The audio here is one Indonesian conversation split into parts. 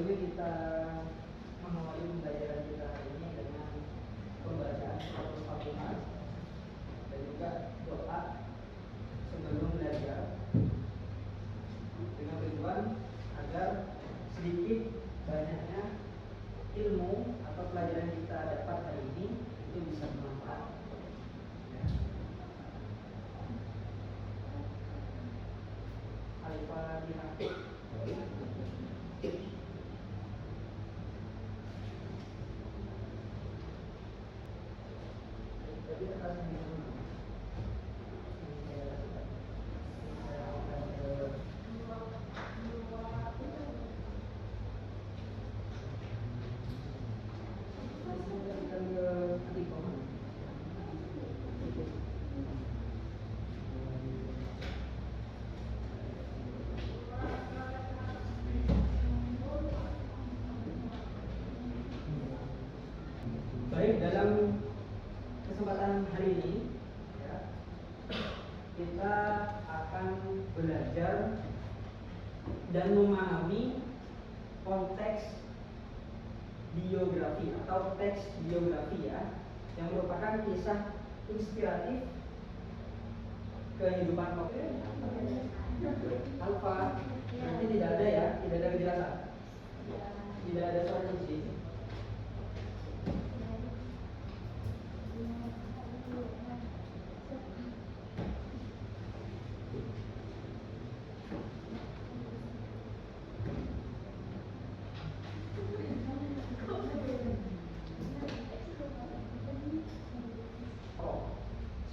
sebelumnya kita mengawali pembelajaran kita hari ini dengan pembacaan surat Al-Fatihah dan juga doa sebelum belajar, dengan tujuan agar sedikit banyaknya ilmu atau pelajaran kita dapat hari ini itu bisa bermanfaat. Al-Fatihah. Baik, dalam kesempatan hari ini ya, kita akan belajar dan memahami konteks biografi atau teks biografi ya, yang merupakan kisah inspiratif kehidupan Alfa. Nanti tidak ada ya, tidak ada kejelasan, tidak ada suara di sini.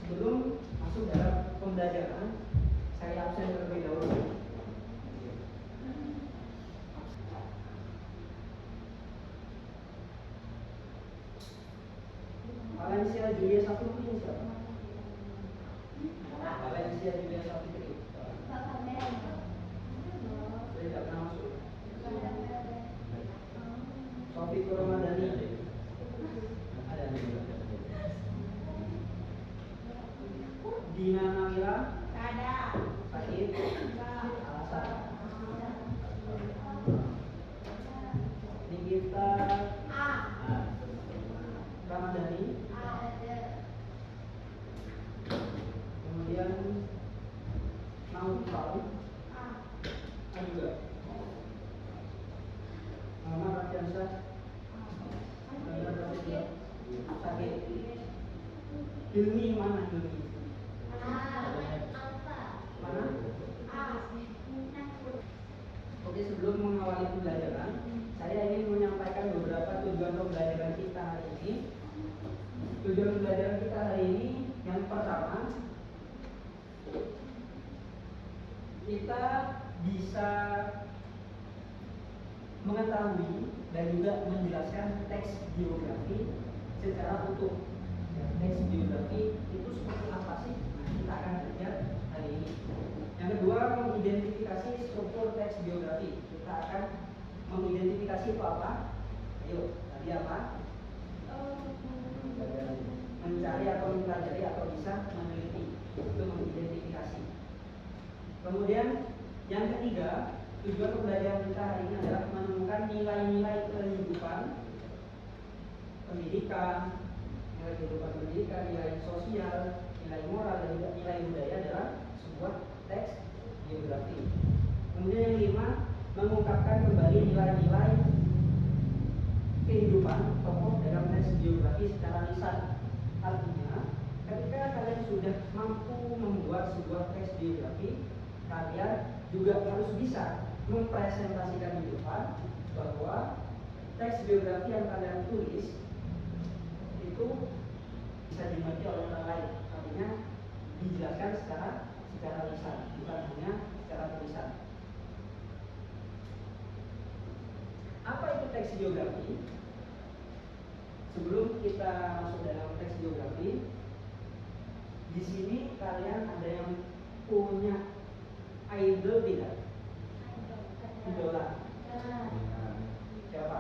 Sebelum masuk dalam pembelajaran, saya absen terlebih dahulu. Valencia Julia satu ini siapa? Valencia Julia satu ini. Saya tidak pernah masuk. Sofi Ramadhani ada. Dina Namira ada. sakit alasan. Nikita Ramadhani Ada. kemudian Naufal juga. Muhammad Rafiansyah sakit. Hilmi mana Hilmi? Mana? Oke, sebelum mengawali pembelajaran, saya ingin menyampaikan beberapa tujuan pembelajaran kita hari ini. Tujuan pembelajaran kita hari ini yang pertama, kita bisa mengetahui dan juga menjelaskan teks biografi secara utuh. Teks biografi itu seperti apa sih? Kita akan belajar hari ini. Yang kedua, mengidentifikasi struktur teks biografi. Kita akan mengidentifikasi itu apa? Ayo, tadi apa? Mencari atau mempelajari atau bisa meneliti. Itu mengidentifikasi. Kemudian yang ketiga, tujuan pembelajaran kita hari ini adalah menemukan nilai-nilai kehidupan pendidikan, nilai kehidupan pendidikan, nilai sosial, nilai moral, dan juga nilai budaya dalam sebuah teks biografi. Kemudian yang kelima, mengungkapkan kembali nilai-nilai kehidupan tokoh dalam teks biografi secara lisan. Artinya, ketika kalian sudah mampu membuat sebuah teks biografi, kalian juga harus bisa mempresentasikan di depan bahwa teks biografi yang kalian tulis itu bisa dimengerti oleh orang lain. Artinya dijelaskan secara lisan, bukan hanya secara tulisan. Apa itu teks biografi? Sebelum kita masuk dalam teks biografi, di sini kalian ada yang punya idol tidak? Idola. Siapa?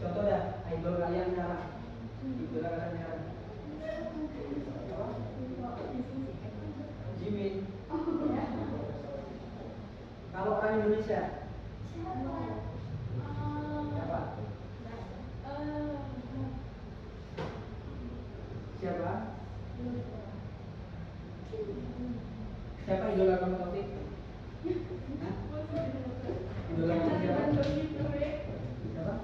Contoh dah, idol kalian sekarang. Idola kalian sekarang. Jimin. Kalau orang Indonesia, Siapa? Siapa? Siapa idola kamu Taufik? Hah? Idola kamu siapa? Siapa?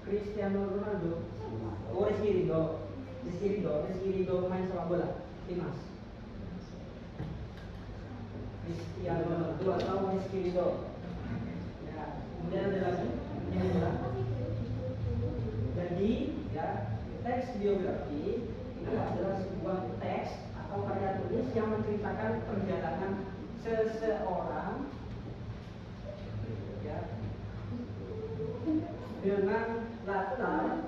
Cristiano Ronaldo. Oh, Rizky Ridho main sepak bola timnas. Cristiano Ronaldo atau Rizky Ridho. Ya, kemudian ada lagi yang bilang. Jadi, ya, teks biografi itu adalah sebuah teks atau karya tulis yang menceritakan perjalanan seseorang, ya, dengan latar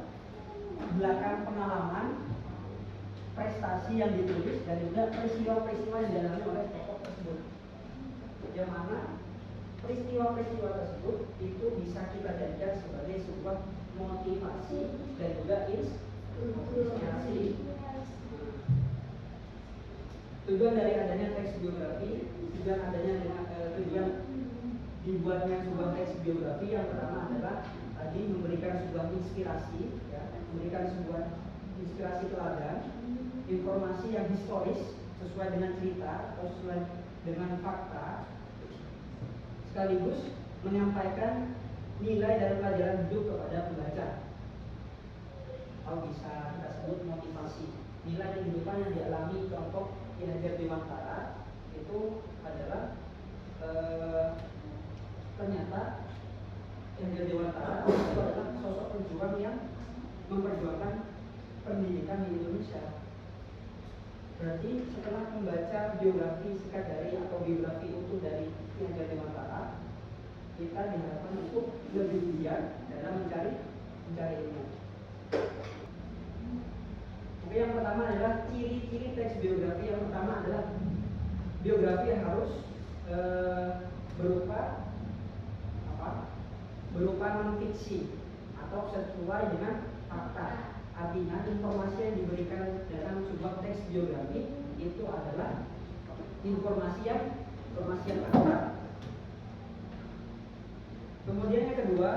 belakang pengalaman, prestasi yang ditulis dan juga peristiwa-peristiwa yang dialami oleh tokoh tersebut. Yang mana peristiwa-peristiwa tersebut itu bisa kita jadikan sebagai sebuah motivasi dan juga inspirasi. Tujuan dari adanya teks biografi, tujuan dibuatnya sebuah teks biografi yang pertama adalah tadi memberikan sebuah inspirasi, ya, memberikan sebuah inspirasi teladan, informasi yang historis sesuai dengan cerita atau sesuai dengan fakta, sekaligus menyampaikan nilai dan pelajaran hidup kepada pembaca, atau bisa kita sebut motivasi. Nilai kehidupan yang dialami kelompok Ki Hajar Dewantara itu adalah ternyata Ki Hajar Dewantara itu adalah sosok pejuang yang memperjuangkan pendidikan di Indonesia. Berarti setelah membaca biografi singkat dari atau biografi utuh dari Ki Hajar Dewantara, kita diharapkan untuk lebih giat dalam mencari ilmu. Oke, yang pertama adalah ciri-ciri teks biografi. Yang pertama adalah biografi yang harus berupa non-fiksi atau sesuai dengan fakta. Artinya informasi yang diberikan dalam sebuah teks biografi itu adalah informasi yang akurat. Kemudian yang kedua,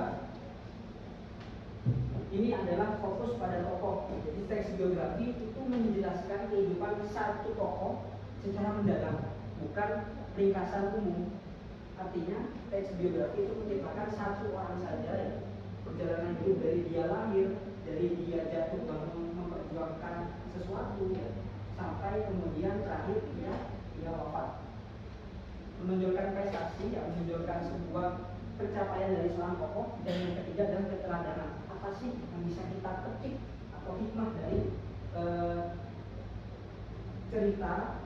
ini adalah fokus pada tokoh. Jadi teks biografi itu menjelaskan kehidupan satu tokoh secara mendalam, bukan ringkasan umum. Artinya teks biografi itu menceritakan satu orang saja, ya, perjalanan hidup dari dia lahir, dari dia jatuh bangun memperjuangkan sesuatu, ya, sampai kemudian terakhir dia wafat. Menunjukkan prestasi, ya, menunjukkan sebuah pencapaian dari seorang tokoh. Dan yang ketiga adalah keteladanan. Apa sih yang bisa kita petik atau hikmah dari cerita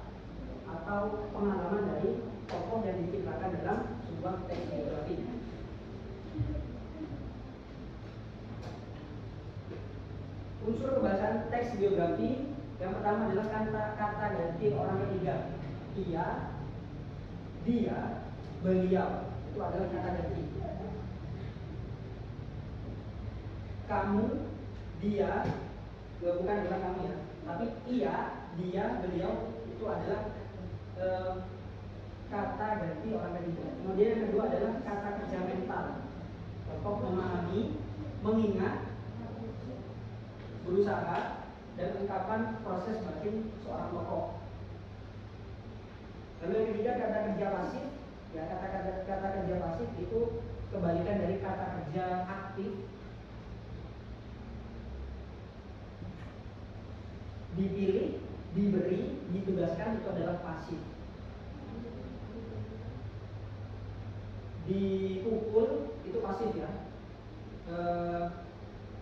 atau pengalaman dari tokoh yang diciptakan dalam sebuah teks biografi. Unsur kebahasan teks biografi yang pertama adalah kata ganti orang ketiga. Dia, beliau, itu adalah kata ganti. Kamu, dia, bukan adalah kamu, ya, tapi ia, dia, beliau itu adalah kata ganti orang ketiga. Kemudian yang kedua adalah kata kerja mental. Tokoh memahami, mengingat, berusaha, dan ungkapan proses batin seorang tokoh. Lalu yang ketiga kata kerja pasif. Ya, kata kerja pasif itu kebalikan dari kata kerja aktif. Dipilih, diberi, ditugaskan itu adalah pasif. Dipukul itu pasif, ya.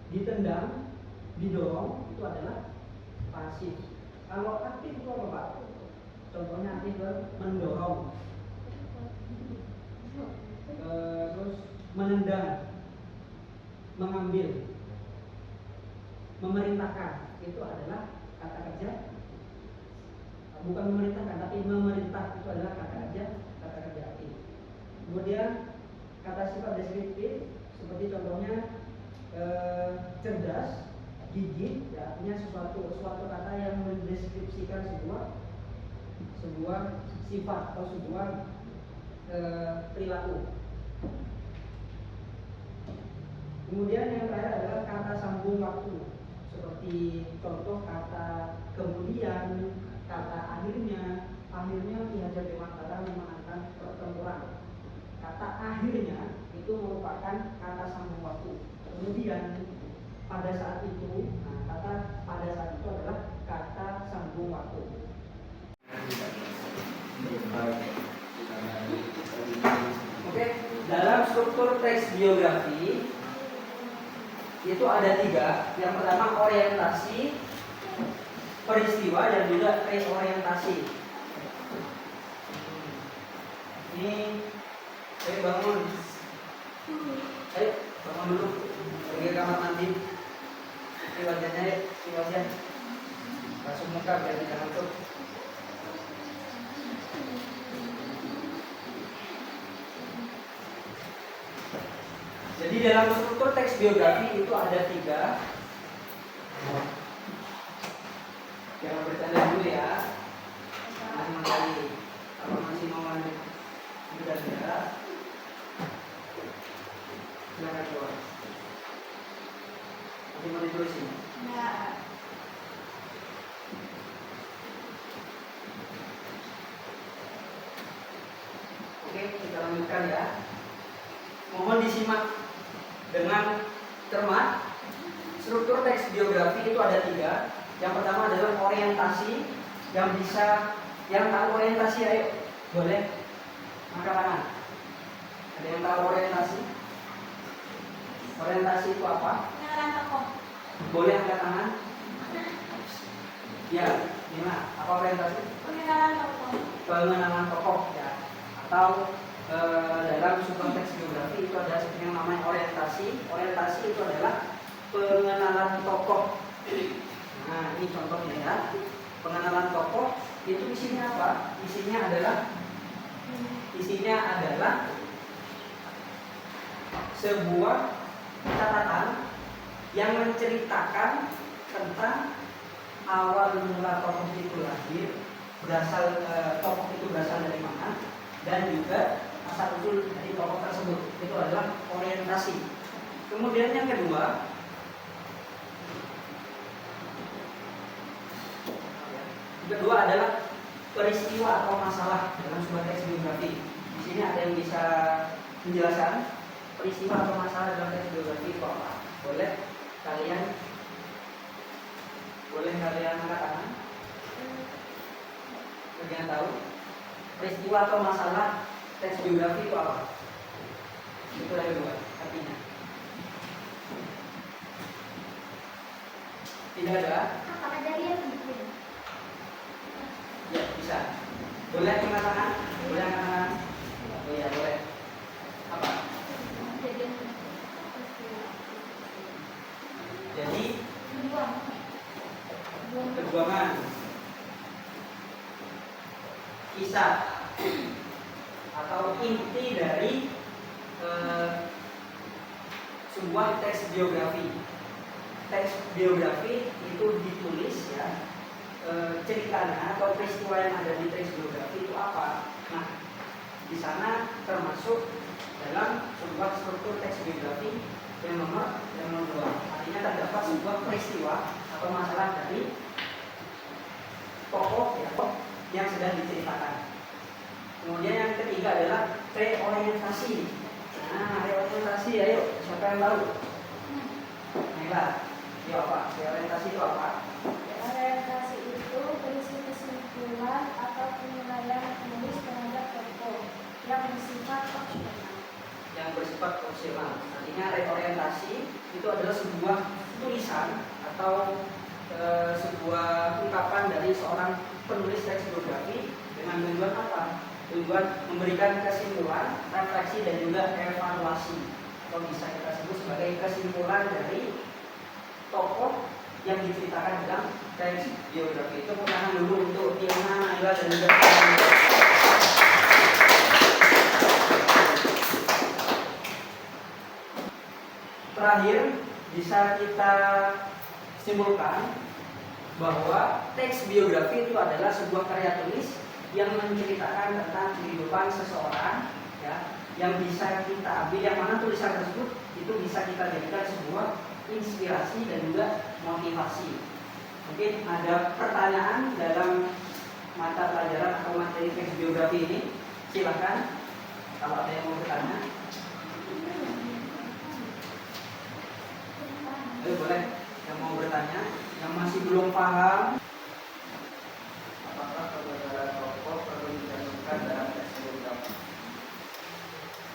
Ditendang, didorong itu adalah pasif. Kalau aktif itu apa, Pak? Contohnya aktif mendorong, terus menendang, mengambil, memerintahkan itu adalah kata kerja. Bukan memerintahkan, tapi memerintah itu adalah kata kerja aktif. Kemudian kata sifat deskriptif seperti contohnya cerdas, gigih, ya, artinya suatu kata yang mendeskripsikan sebuah sifat atau sebuah perilaku. Kemudian yang terakhir adalah kata sambung waktu, seperti contoh kata kemudian, kata akhirnya. Akhirnya Ki Hajar Dewantara memenangkan pertempuran. Kata akhirnya itu merupakan kata sambung waktu. Kemudian pada saat itu, kata pada saat itu adalah kata sambung waktu. Oke, dalam struktur teks biografi itu ada 3. Yang pertama orientasi, peristiwa, dan juga reorientasi. Ini, ayo bangun. Ayo bangun dulu. Pergi ke kamar mandi. Ini wajahnya, ini wajah. Langsung muka biar tidak ngantuk. Jadi dalam struktur teks biografi itu ada 3. Jangan bercanda dulu ya. Kalau masih mau lanjut belajar, silakan keluar. Masih mau ditulisin? Ya. Oke, kita lanjutkan ya. Mohon disimak dengan cermat. Struktur teks biografi itu ada 3. Yang pertama adalah orientasi, yang tahu orientasi, ayo boleh angkat tangan. Ada yang tahu orientasi? Orientasi itu apa? Pengenalan tokoh. Boleh angkat tangan? Ya, gimana? Apa orientasi? Pengenalan tokoh. Pengenalan tokoh ya. Atau dalam struktur teks biografi itu ada yang namanya orientasi. Orientasi itu adalah pengenalan tokoh. Nah, ini contohnya ya. Pengenalan tokoh itu isinya apa? Isinya adalah sebuah catatan yang menceritakan tentang awal mula tokoh itu lahir, tokoh itu berasal dari mana, dan juga asal usul dari tokoh tersebut. Itu adalah orientasi. Kemudian yang kedua adalah peristiwa atau masalah dalam sebuah teks biografi. Di sini ada yang bisa menjelaskan peristiwa atau masalah dalam teks biografi itu apa? Boleh kalian angkat tangan? Kalian tahu peristiwa atau masalah teks biografi itu apa? Itu yang kedua artinya. Tidak ada? Apa kejadian bikin? Ya, bisa. Boleh angkat tangan? Boleh angkat tangan? Oh iya, boleh. Apa? Kejadian. Jadi perjuangan, kisah atau inti dari sebuah teks biografi. Teks biografi itu ditulis ya, ceritanya atau peristiwa yang ada di teks biografi itu apa. Nah, di sana termasuk dalam sebuah struktur teks biografi yang nomor 2. Artinya terdapat sebuah peristiwa atau masalah dari tokoh ya, yang sedang diceritakan. Kemudian yang ketiga adalah reorientasi. Nah, reorientasi, ayo siapa yang tahu? Nela, itu apa? Reorientasi itu apa? Orientasi itu berisi kesimpulan atau penilaian penulis terhadap tokoh yang bersifat opsional. Artinya reorientasi itu adalah sebuah tulisan atau sebuah ungkapan dari seorang penulis teks biografi dengan tujuan apa? Tujuan memberikan kesimpulan, refleksi, dan juga evaluasi, atau bisa kita sebut sebagai kesimpulan dari tokoh yang diceritakan dalam teks biografi. Itu pertanyaan dulu untuk Tiana, Naila, dan juga terakhir bisa kita simpulkan bahwa teks biografi itu adalah sebuah karya tulis yang menceritakan tentang kehidupan seseorang ya, yang bisa kita ambil, yang mana tulisan tersebut itu bisa kita jadikan sebuah inspirasi dan juga motivasi. Mungkin ada pertanyaan dalam mata pelajaran atau materi teks biografi ini, silakan kalau ada yang mau bertanya. Boleh yang mau bertanya, yang masih belum paham. Apakah kegagalan tokoh perlu dicantumkan dalam teks biografi?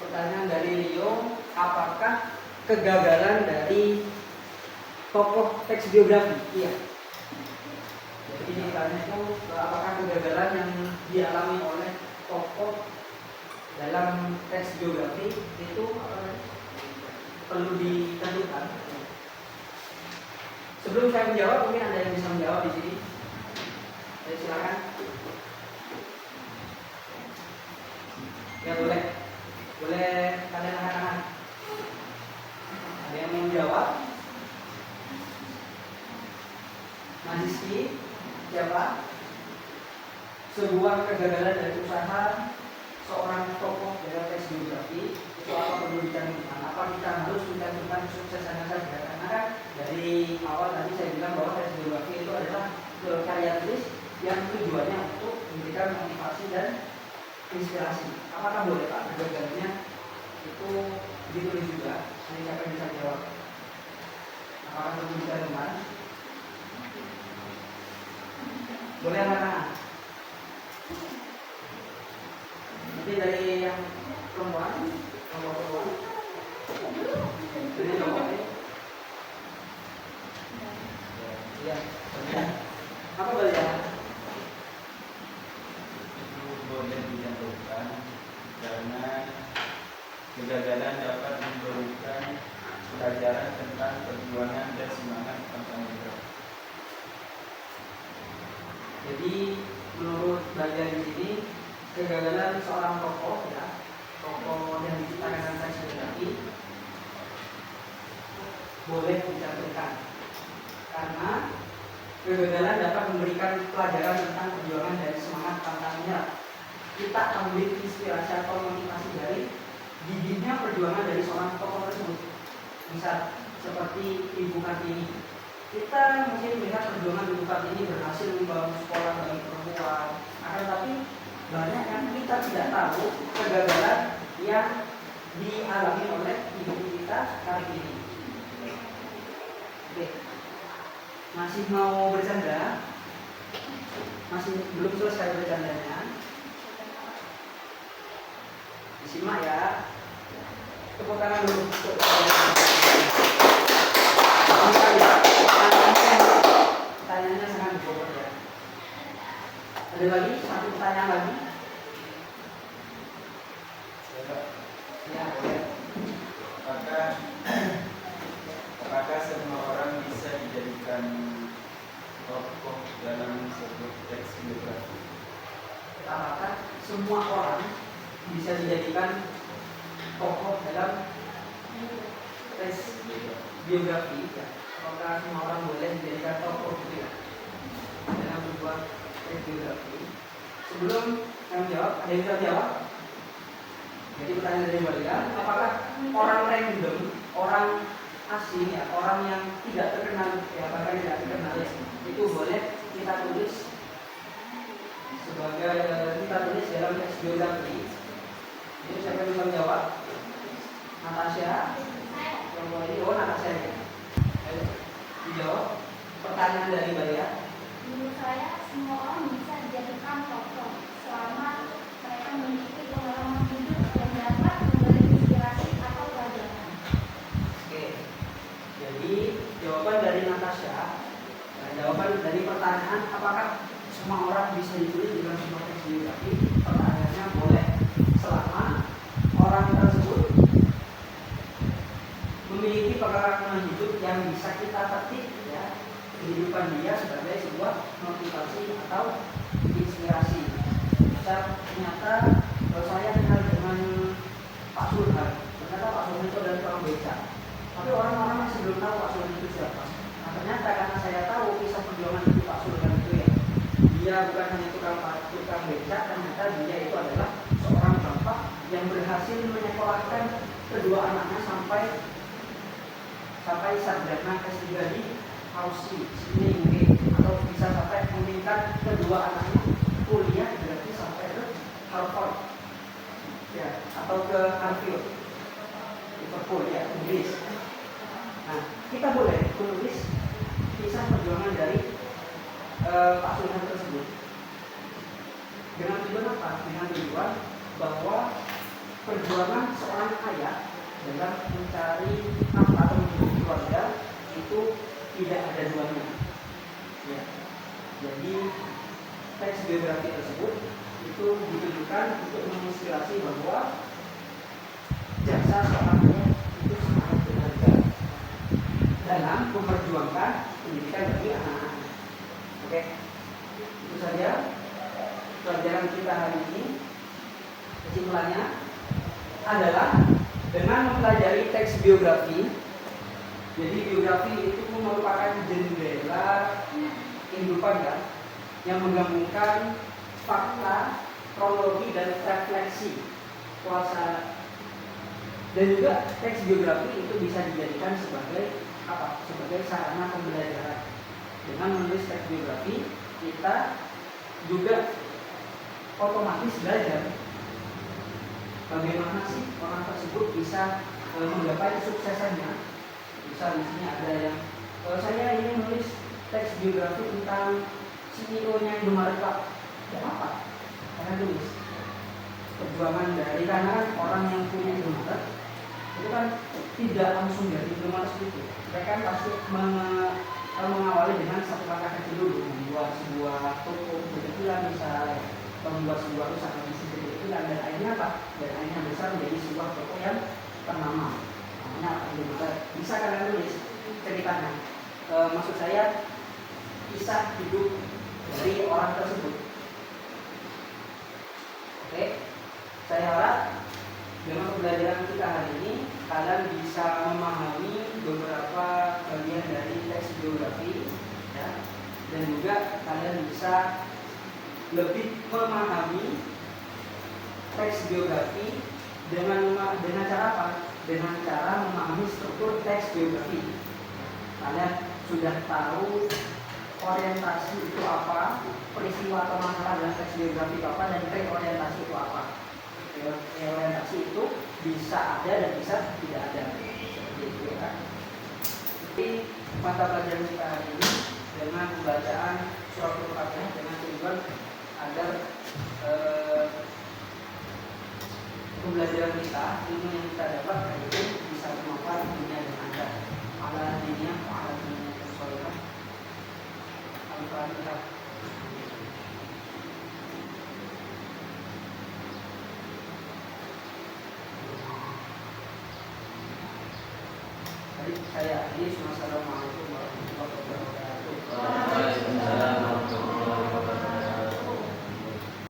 Pertanyaan dari Rio, apakah kegagalan dari tokoh teks biografi? Iya. Jadi ini ditanya itu, apakah kegagalan yang dialami oleh tokoh dalam teks biografi itu perlu dicantumkan? Sebelum saya menjawab, mungkin ada yang bisa menjawab di sini. Jadi silakan. Ya boleh kalian angkat tangan. Ada yang mau menjawab? Mahasiswi, siapa? Sebuah kegagalan dari usaha seorang tokoh dalam teks biografi itu apa perlu dicantumkan? Apa kita harus mencantumkan kesuksesannya saja? Karena kan dari awal tadi saya bilang bahwa teks biografi itu adalah karya tulis yang tujuannya untuk memberikan motivasi dan inspirasi. Apakah boleh Pak kegagalannya itu ditulis juga? Ini siapa yang bisa jawab? Apakah perlu dicantumkan? Boleh anak-anak? Nanti dari yang perempuan, ini jawabnya. Iya, apa boleh ya? Boleh dicantumkan karena kegagalan dapat memberikan pelajaran tentang perjuangan dan semangat tentang hidup. Jadi menurut bagian di sini kegagalan seorang tokoh ya, tokoh yang diciptakan dengan teks biografi boleh dicantumkan karena kegagalan dapat memberikan pelajaran tentang perjuangan dan semangat tantangannya. Kita ambil inspirasi atau motivasi dari gigihnya perjuangan dari seorang tokoh tersebut. Misal seperti Ibu Kartini, kita mungkin melihat perjuangan Ibu Kartini berhasil membangun sekolah bagi perempuan, akan tapi banyak yang kita tidak tahu kegagalan yang dialami oleh ibu kita Kartini. Oke. Masih mau bercanda? Masih belum selesai bercandanya? Disimak ya. Tepuk tangan dulu. Pertanyaannya sangat berbobot ya. Ada lagi satu pertanyaan lagi? Ya, boleh. Apakah semua orang bisa dijadikan tokoh dalam sebuah teks biografi? Apakah semua orang bisa dijadikan tokoh dalam teks biografi? Ya. Apakah semua orang boleh dijadikan tokoh gitu ya dalam sebuah teks biografi? Sebelum saya menjawab, ada yang bisa jawab? Jadi pertanyaan dari Maria, apakah orang random, orang asing ya, orang yang tidak terkenal ya, bahkan tidak terkenal ya, itu boleh kita tulis sebagai kita tulis dalam teks biografi? Itu siapa yang bisa menjawab? Natasha? Yang boleh? Oh, Natasha ya. Ayo, dijawab. Pertanyaan dari Maria. Menurut saya, semua orang bisa dijadikan tokoh selama mereka memiliki pengalaman hidup yang dapat memberi inspirasi atau pelajaran. Oke. Jadi jawaban dari Natasha, jawaban dari pertanyaan apakah semua orang bisa ditulis dalam sebuah teks biografi? Pertanyaannya boleh. yang berhasil menyekolahkan kedua anaknya sampai sarjana S3 di Aussie, Sydney mungkin, atau bisa sampai meningkat kedua anaknya kuliah berarti sampai ke Harvard, ya, atau ke Harvard, Liverpool, ya, Inggris. Nah, kita boleh menulis kisah perjuangan dari Pak Sultan tersebut dengan tujuan apa? Dengan tujuan bahwa perjuangan seorang ayah dalam mencari nafkah atau menghidupi keluarga itu tidak ada duanya. Ya. Jadi teks biografi tersebut itu ditujukan untuk menginspirasi bahwa jasa seorang ayah itu sangat berharga dalam memperjuangkan pendidikan bagi anak-anak. Oke, itu saja pelajaran kita hari ini. Kesimpulannya adalah dengan mempelajari teks biografi, jadi biografi itu merupakan jendela kehidupan ya, yang menggabungkan fakta, kronologi dan refleksi kuasa. Dan juga teks biografi itu bisa dijadikan sebagai apa? Sebagai sarana pembelajaran. Dengan menulis teks biografi, kita juga otomatis belajar bagaimana sih orang tersebut bisa menggapai kesuksesannya. Misal di sini ada yang saya ingin menulis teks biografi tentang CEO-nya Indomaret Pak. Ya apa? Karena tulis perjuangan dari karena orang yang punya Indomaret itu kan tidak langsung dari Indomaret itu. Mereka kan pasti mengawali dengan satu langkah kecil dulu, membuat sebuah toko kecil-kecilan, misalnya membuat sebuah usaha bisnis kecil-kecilan, dan akhirnya apa? Dan akhirnya besar menjadi sebuah toko yang ternama. Namanya Indomaret. Bisa kalian tulis ceritanya. Maksud saya kisah hidup dari orang tersebut. Oke, saya harap dengan pembelajaran kita hari ini kalian bisa memahami beberapa bagian dari teks biografi, ya, dan juga kalian bisa lebih memahami teks biografi dengan cara apa? Dengan cara memahami struktur teks biografi. Kalian sudah tahu orientasi itu apa, peristiwa atau masalah dalam teks biografi itu apa, dan reorientasi itu apa. Reorientasi itu bisa ada dan bisa tidak ada, seperti itu ya. Jadi mata pelajaran kita hari ini dengan pembacaan surat Al-Fatihah dengan tujuan agar pembelajaran kita, ilmu yang kita dapat hari ini bisa bermanfaat di dunia dan akhirat. Ala dunia, ala dunia kesolehan. Al-Fatihah. Saya Adi, Assalamualaikum warahmatullahi wabarakatuh.